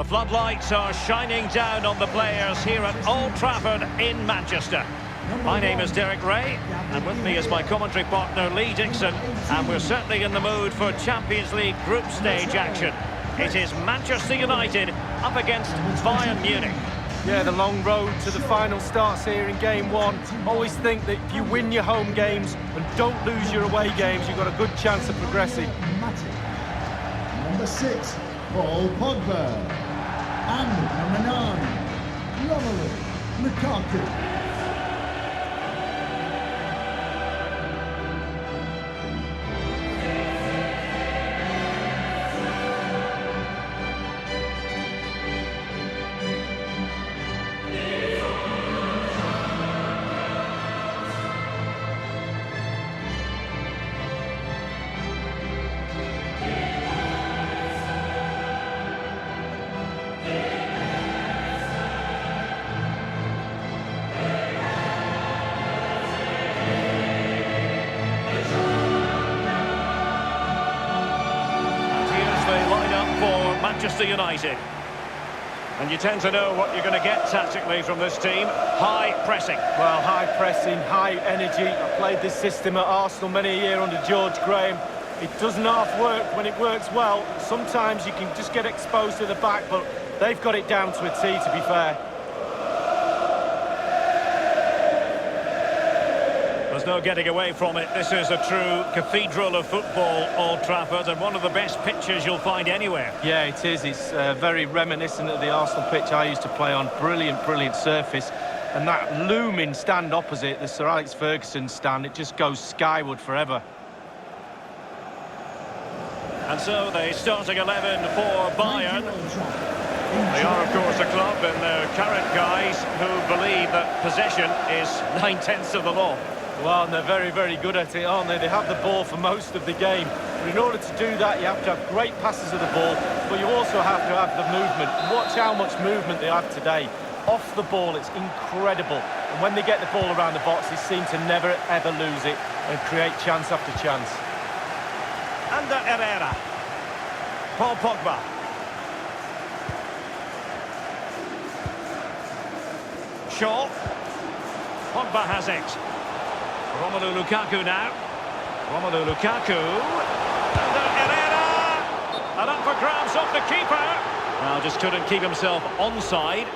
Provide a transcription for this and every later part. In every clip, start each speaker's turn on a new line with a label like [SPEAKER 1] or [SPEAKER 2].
[SPEAKER 1] The floodlights are shining down on the players here at Old Trafford in Manchester. My name is Derek Ray, and with me is my commentary partner Lee Dixon, and we're certainly in the mood for Champions League group stage action. It is Manchester United up against Bayern Munich.
[SPEAKER 2] Yeah, the long road to the final starts here in game one. Always think that if you win your home games and don't lose your away games, you've got a good chance of progressing.
[SPEAKER 3] Number 6, Paul Pogba. And number 9, Romelu Lukaku.
[SPEAKER 1] Manchester United. And you tend to know what you're going to get tactically from this team. High pressing.
[SPEAKER 2] Well, high pressing, high energy. I played this system at Arsenal many a year under George Graham. It doesn't half work when it works well. Sometimes you can just get exposed to the back, but they've got it down to a T, to be fair.
[SPEAKER 1] There's no getting away from it. This is a true cathedral of football, Old Trafford, and one of the best pitches you'll find anywhere.
[SPEAKER 2] Yeah, it is. It's very reminiscent of the Arsenal pitch I used to play on. Brilliant, brilliant surface. And that looming stand opposite, the Sir Alex Ferguson stand, it just goes skyward forever.
[SPEAKER 1] And so the starting 11 for Bayern. They are, of course, a club in their current guise who believe that possession is 9/10 of the law.
[SPEAKER 2] Well, and they're very, very good at it, aren't they? They have the ball for most of the game. But in order to do that, you have to have great passes of the ball, but you also have to have the movement. Watch how much movement they have today. Off the ball, it's incredible. And when they get the ball around the box, they seem to never, ever lose it and create chance after chance.
[SPEAKER 1] Under Herrera. Paul Pogba. Shaw. Pogba has it. Romelu Lukaku now. Romelu Lukaku. Under Herrera. And up for grabs off the keeper. Well, just couldn't keep himself onside.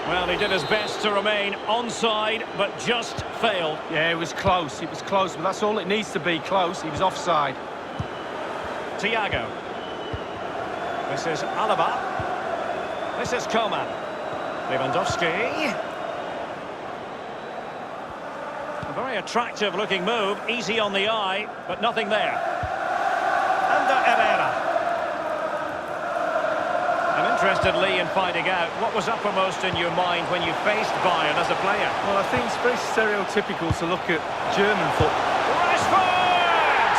[SPEAKER 1] Well, he did his best to remain onside, but just failed.
[SPEAKER 2] Yeah, it was close, but that's all it needs to be, close. He was offside.
[SPEAKER 1] Thiago. This is Alaba. This is Coman. Lewandowski. A very attractive looking move, easy on the eye, but nothing there. Under Herrera. I'm interested, Lee, in finding out what was uppermost in your mind when you faced Bayern as a player.
[SPEAKER 2] Well, I think it's very stereotypical to look at German football.
[SPEAKER 1] Rashford!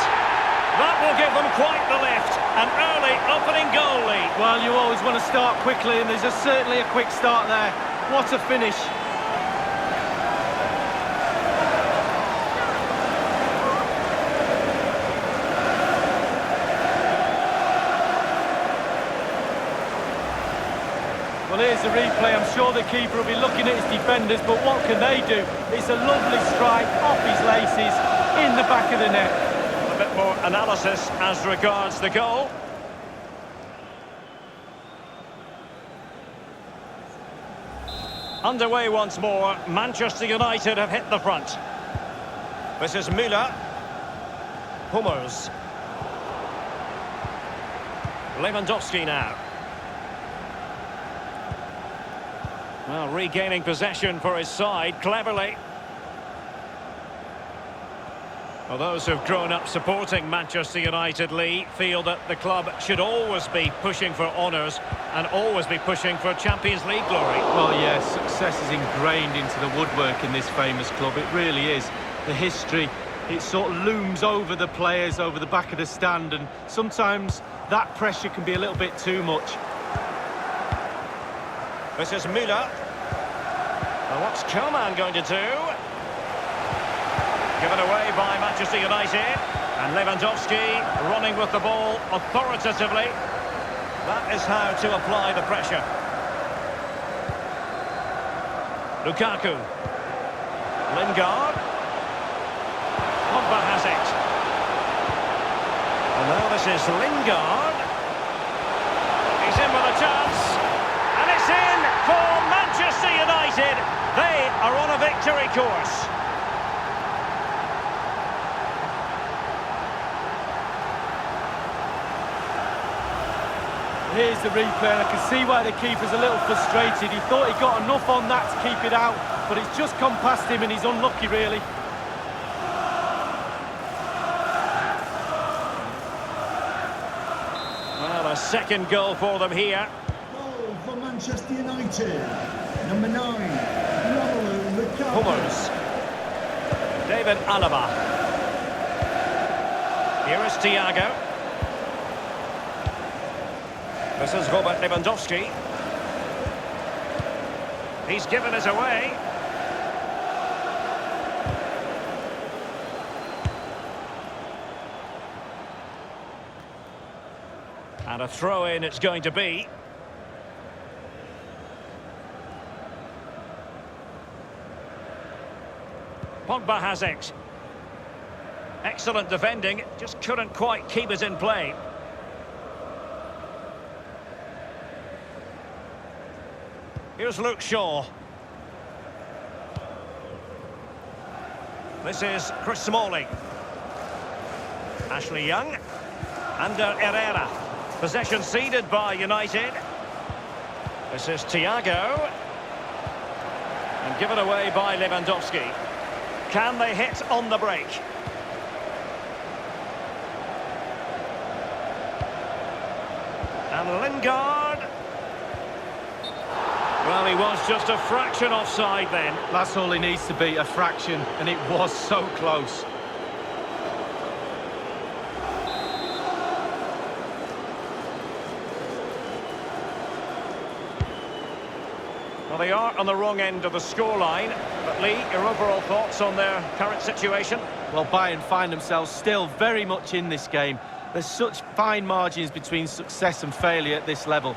[SPEAKER 1] That will give them quite the lift. An early opening goal lead.
[SPEAKER 2] Well, you always want to start quickly, and there's certainly a quick start there. What a finish. Well, here's the replay. I'm sure the keeper will be looking at his defenders, but what can they do? It's a lovely strike off his laces in the back of the net.
[SPEAKER 1] A bit more analysis as regards the goal. Underway once more. Manchester United have hit the front. This is Müller. Hummels. Lewandowski now. Well, regaining possession for his side cleverly. Well, those who've grown up supporting Manchester United, Lee, feel that the club should always be pushing for honours and always be pushing for Champions League glory.
[SPEAKER 2] Well, yes, success is ingrained into the woodwork in this famous club. It really is. The history, it sort of looms over the players, over the back of the stand, and sometimes that pressure can be a little bit too much.
[SPEAKER 1] This is Müller. Well, what's Coman going to do? Given away by Manchester United. And Lewandowski running with the ball authoritatively. That is how to apply the pressure. Lukaku. Lingard. Pogba has it. And now this is Lingard. He's in with a chance. And it's in for Manchester United. They are on a victory course.
[SPEAKER 2] Here's the replay, and I can see why the keeper's a little frustrated. He thought he got enough on that to keep it out, but it's just gone past him and he's unlucky, really.
[SPEAKER 1] Well, a second goal for them here.
[SPEAKER 3] Goal for Manchester United. Number 9, Romelu Lukaku.
[SPEAKER 1] Hummels. David Alaba. Here is Thiago. This is Robert Lewandowski. He's given it away. And a throw-in it's going to be. Pogba has it. Excellent defending, just couldn't quite keep it in play. Here's Luke Shaw. This is Chris Smalling. Ashley Young. Ander Herrera. Possession ceded by United. This is Thiago. And given away by Lewandowski. Can they hit on the break? And Lingard. Well, he was just a fraction offside then.
[SPEAKER 2] That's all he needs to be, a fraction, and it was so close.
[SPEAKER 1] Well, they are on the wrong end of the scoreline. But Lee, your overall thoughts on their current situation?
[SPEAKER 2] Well, Bayern find themselves still very much in this game. There's such fine margins between success and failure at this level.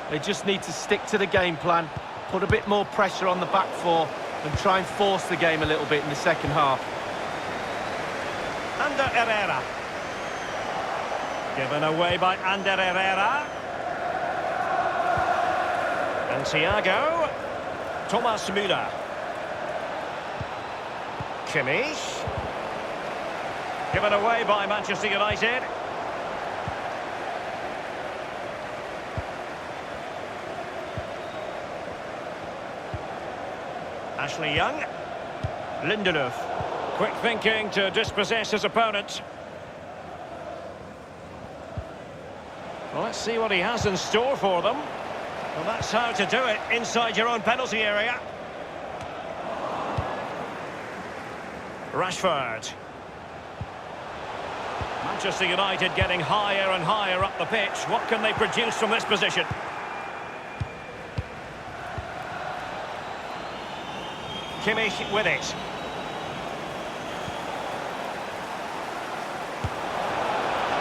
[SPEAKER 2] They just need to stick to the game plan, put a bit more pressure on the back four, and try and force the game a little bit in the second half.
[SPEAKER 1] Ander Herrera. Given away by Ander Herrera. And Thiago. Thomas Müller. Kimmich. Given away by Manchester United. Ashley Young. Lindelöf. Quick thinking to dispossess his opponent. Well, let's see what he has in store for them. Well, that's how to do it inside your own penalty area. Rashford. Manchester United getting higher and higher up the pitch. What can they produce from this position? Kimmich with it.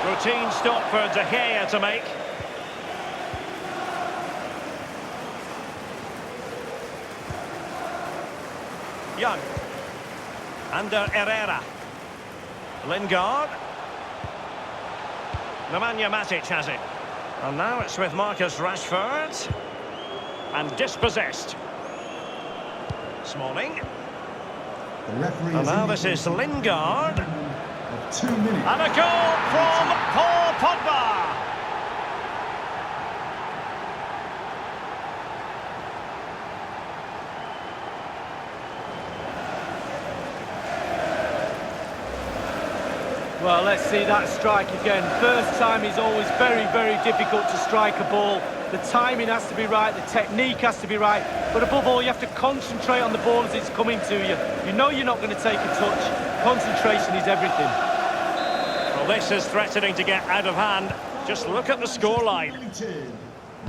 [SPEAKER 1] Routine stop for De Gea to make. Young. Ander Herrera. Lingard. Nemanja Matic has it. And now it's with Marcus Rashford. And dispossessed. Smalling. And now this is Lingard.
[SPEAKER 3] 2 minutes.
[SPEAKER 1] And a goal from Paul Pogba.
[SPEAKER 2] Well, let's see that strike again. First time is always very, very difficult to strike a ball. The timing has to be right, the technique has to be right, but above all, you have to concentrate on the ball as it's coming to you. You know you're not going to take a touch. Concentration is everything.
[SPEAKER 1] Well, this is threatening to get out of hand. Just look at the scoreline.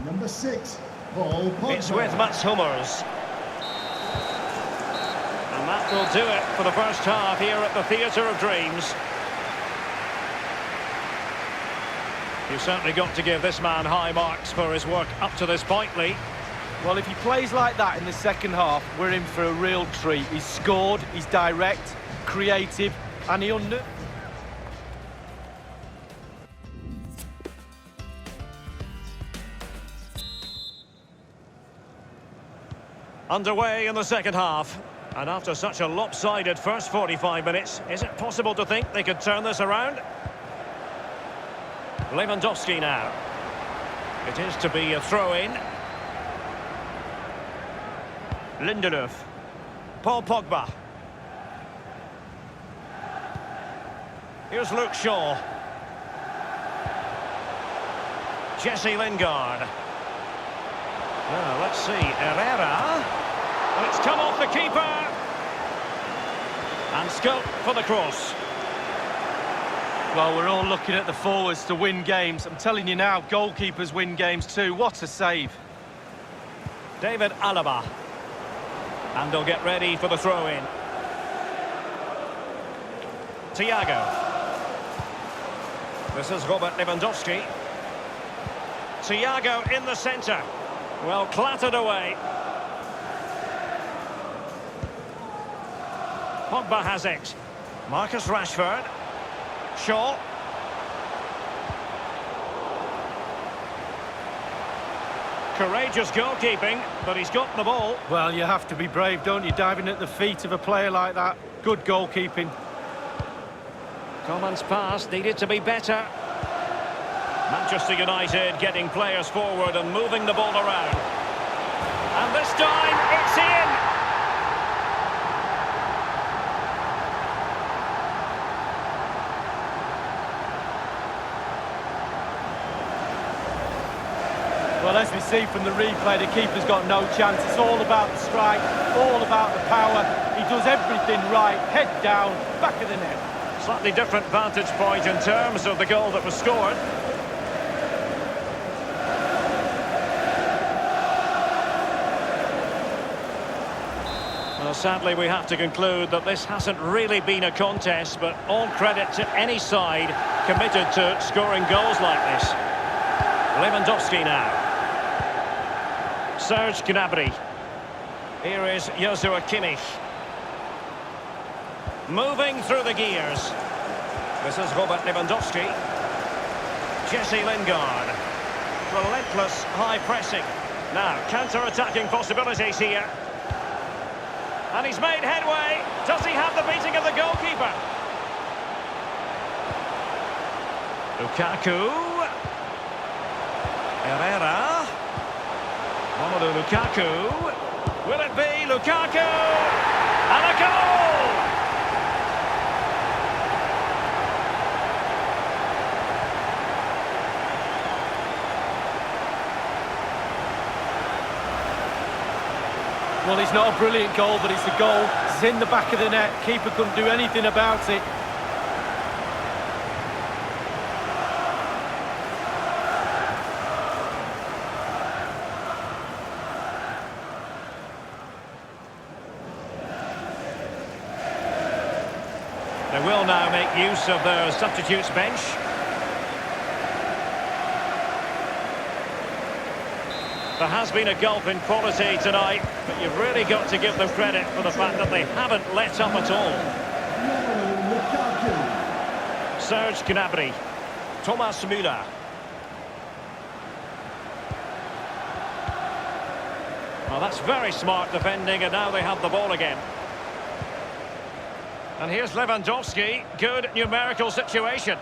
[SPEAKER 3] Number 6, Paul Pogba.
[SPEAKER 1] It's with Mats Hummels. And that will do it for the first half here at the Theatre of Dreams. You've certainly got to give this man high marks for his work up to this point, Lee.
[SPEAKER 2] Well, if he plays like that in the second half, we're in for a real treat. He's scored, he's direct, creative, and he
[SPEAKER 1] Underway in the second half. And after such a lopsided first 45 minutes, is it possible to think they could turn this around? Lewandowski now. It is to be a throw-in. Lindelöf. Paul Pogba. Here's Luke Shaw. Jesse Lingard. Now, let's see. Herrera. It's come off the keeper. And scope for the cross.
[SPEAKER 2] Well, we're all looking at the forwards to win games. I'm telling you now, goalkeepers win games too. What a save.
[SPEAKER 1] David Alaba. And they'll get ready for the throw-in. Thiago. This is Robert Lewandowski. Thiago in the centre. Well, clattered away. Pogba has it. Marcus Rashford. Shaw. Courageous goalkeeping, but he's got the ball.
[SPEAKER 2] Well, you have to be brave, don't you? Diving at the feet of a player like that. Good goalkeeping.
[SPEAKER 1] Coman's pass needed to be better. Manchester United getting players forward and moving the ball around. And this time, it's in!
[SPEAKER 2] Well, as we see from the replay, the keeper's got no chance. It's all about the strike, all about the power. He does everything right, head down, back of the net.
[SPEAKER 1] Slightly different vantage point in terms of the goal that was scored. Well, sadly, we have to conclude that this hasn't really been a contest, but all credit to any side committed to scoring goals like this. Lewandowski now. Serge Gnabry. Here is Joshua Kimmich. Moving through the gears. This is Robert Lewandowski. Jesse Lingard. Relentless high pressing. Now, counter-attacking possibilities here. And he's made headway. Does he have the beating of the goalkeeper? Lukaku. Herrera. Romelu Lukaku. Will it be Lukaku? And a goal!
[SPEAKER 2] Well, it's not a brilliant goal, but it's a goal. It's in the back of the net. Keeper couldn't do anything about it.
[SPEAKER 1] They will now make use of their substitutes bench. There has been a gulf in quality tonight, but you've really got to give them credit for the fact that they haven't let up at all. Serge Gnabry. Thomas Müller. Well, that's very smart defending, and now they have the ball again. And here's Lewandowski. Good numerical situation.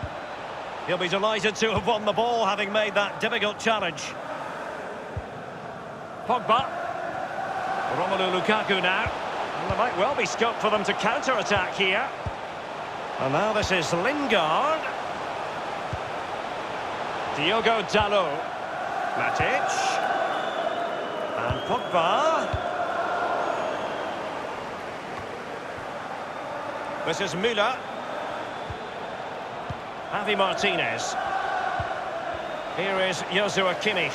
[SPEAKER 1] He'll be delighted to have won the ball, having made that difficult challenge. Pogba. Romelu Lukaku now. Well, there might well be scope for them to counter-attack here. And now this is Lingard. Diogo Dalot. Matic. And Pogba. This is Müller. Javi Martinez. Here is Joshua Kimmich.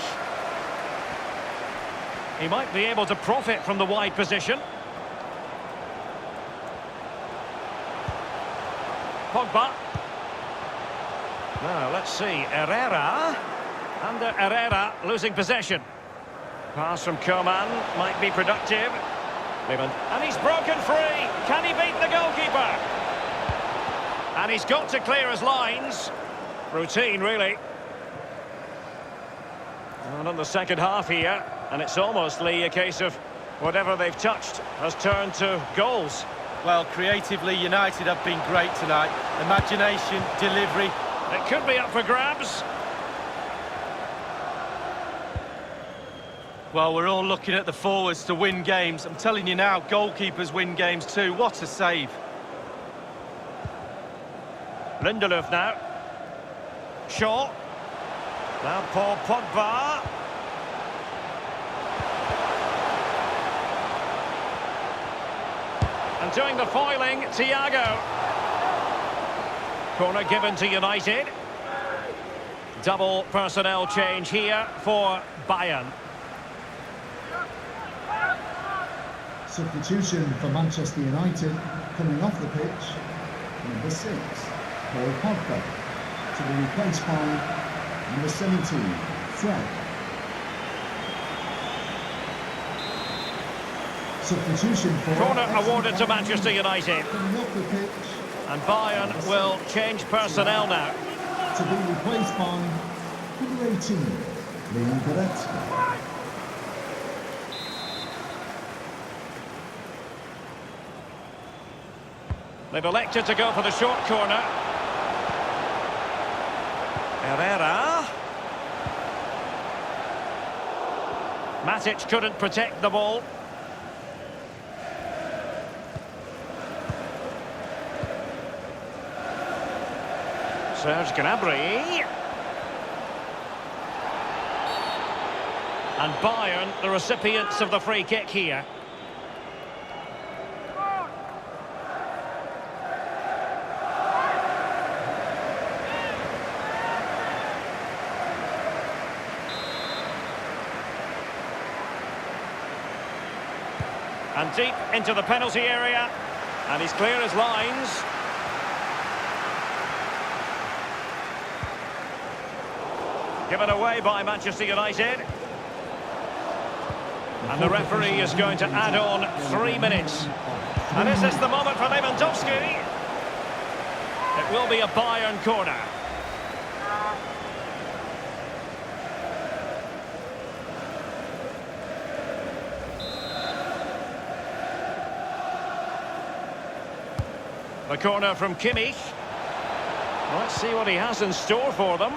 [SPEAKER 1] He might be able to profit from the wide position. Pogba. Now, let's see. Herrera. Under Herrera, losing possession. Pass from Coman might be productive. And he's broken free. Can he beat the goalkeeper? And he's got to clear his lines. Routine, really. And on the second half here, and it's almost, Lee, a case of whatever they've touched has turned to goals.
[SPEAKER 2] Well, creatively, United have been great tonight. Imagination, delivery.
[SPEAKER 1] It could be up for grabs.
[SPEAKER 2] Well, we're all looking at the forwards to win games. I'm telling you now, goalkeepers win games too. What a save.
[SPEAKER 1] Lindelöf now. Shaw. Now Paul Pogba. And doing the foiling, Thiago. Corner given to United. Double personnel change here for Bayern.
[SPEAKER 3] Substitution for Manchester United, coming off the pitch, number 6, Paul Pogba, to be replaced by number 17, Fred. Substitution for...
[SPEAKER 1] Corner awarded to Manchester United.
[SPEAKER 3] Coming off the pitch.
[SPEAKER 1] And Bayern will change personnel now.
[SPEAKER 3] To be replaced by number 18, Leon Goretzka.
[SPEAKER 1] They've elected to go for the short corner. Herrera. Matic couldn't protect the ball. Serge Gnabry. And Bayern, the recipients of the free kick here. And deep into the penalty area. And he's cleared his lines. Given away by Manchester United. And the referee is going to add on 3 minutes. And is this the moment for Lewandowski? It will be a Bayern corner. The corner from Kimmich. Let's see what he has in store for them.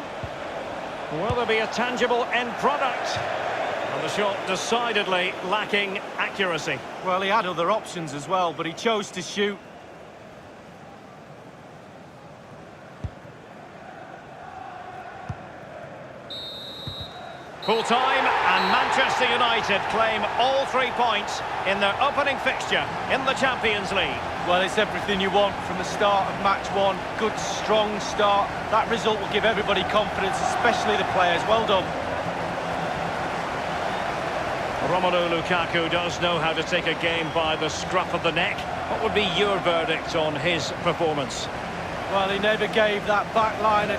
[SPEAKER 1] Will there be a tangible end product? And the shot decidedly lacking accuracy.
[SPEAKER 2] Well, he had other options as well, but he chose to shoot.
[SPEAKER 1] Full time, and Manchester United claim all 3 points in their opening fixture in the Champions League.
[SPEAKER 2] Well, it's everything you want from the start of match one. Good, strong start. That result will give everybody confidence, especially the players. Well done.
[SPEAKER 1] Romelu Lukaku does know how to take a game by the scruff of the neck. What would be your verdict on his performance?
[SPEAKER 2] Well, he never gave that back line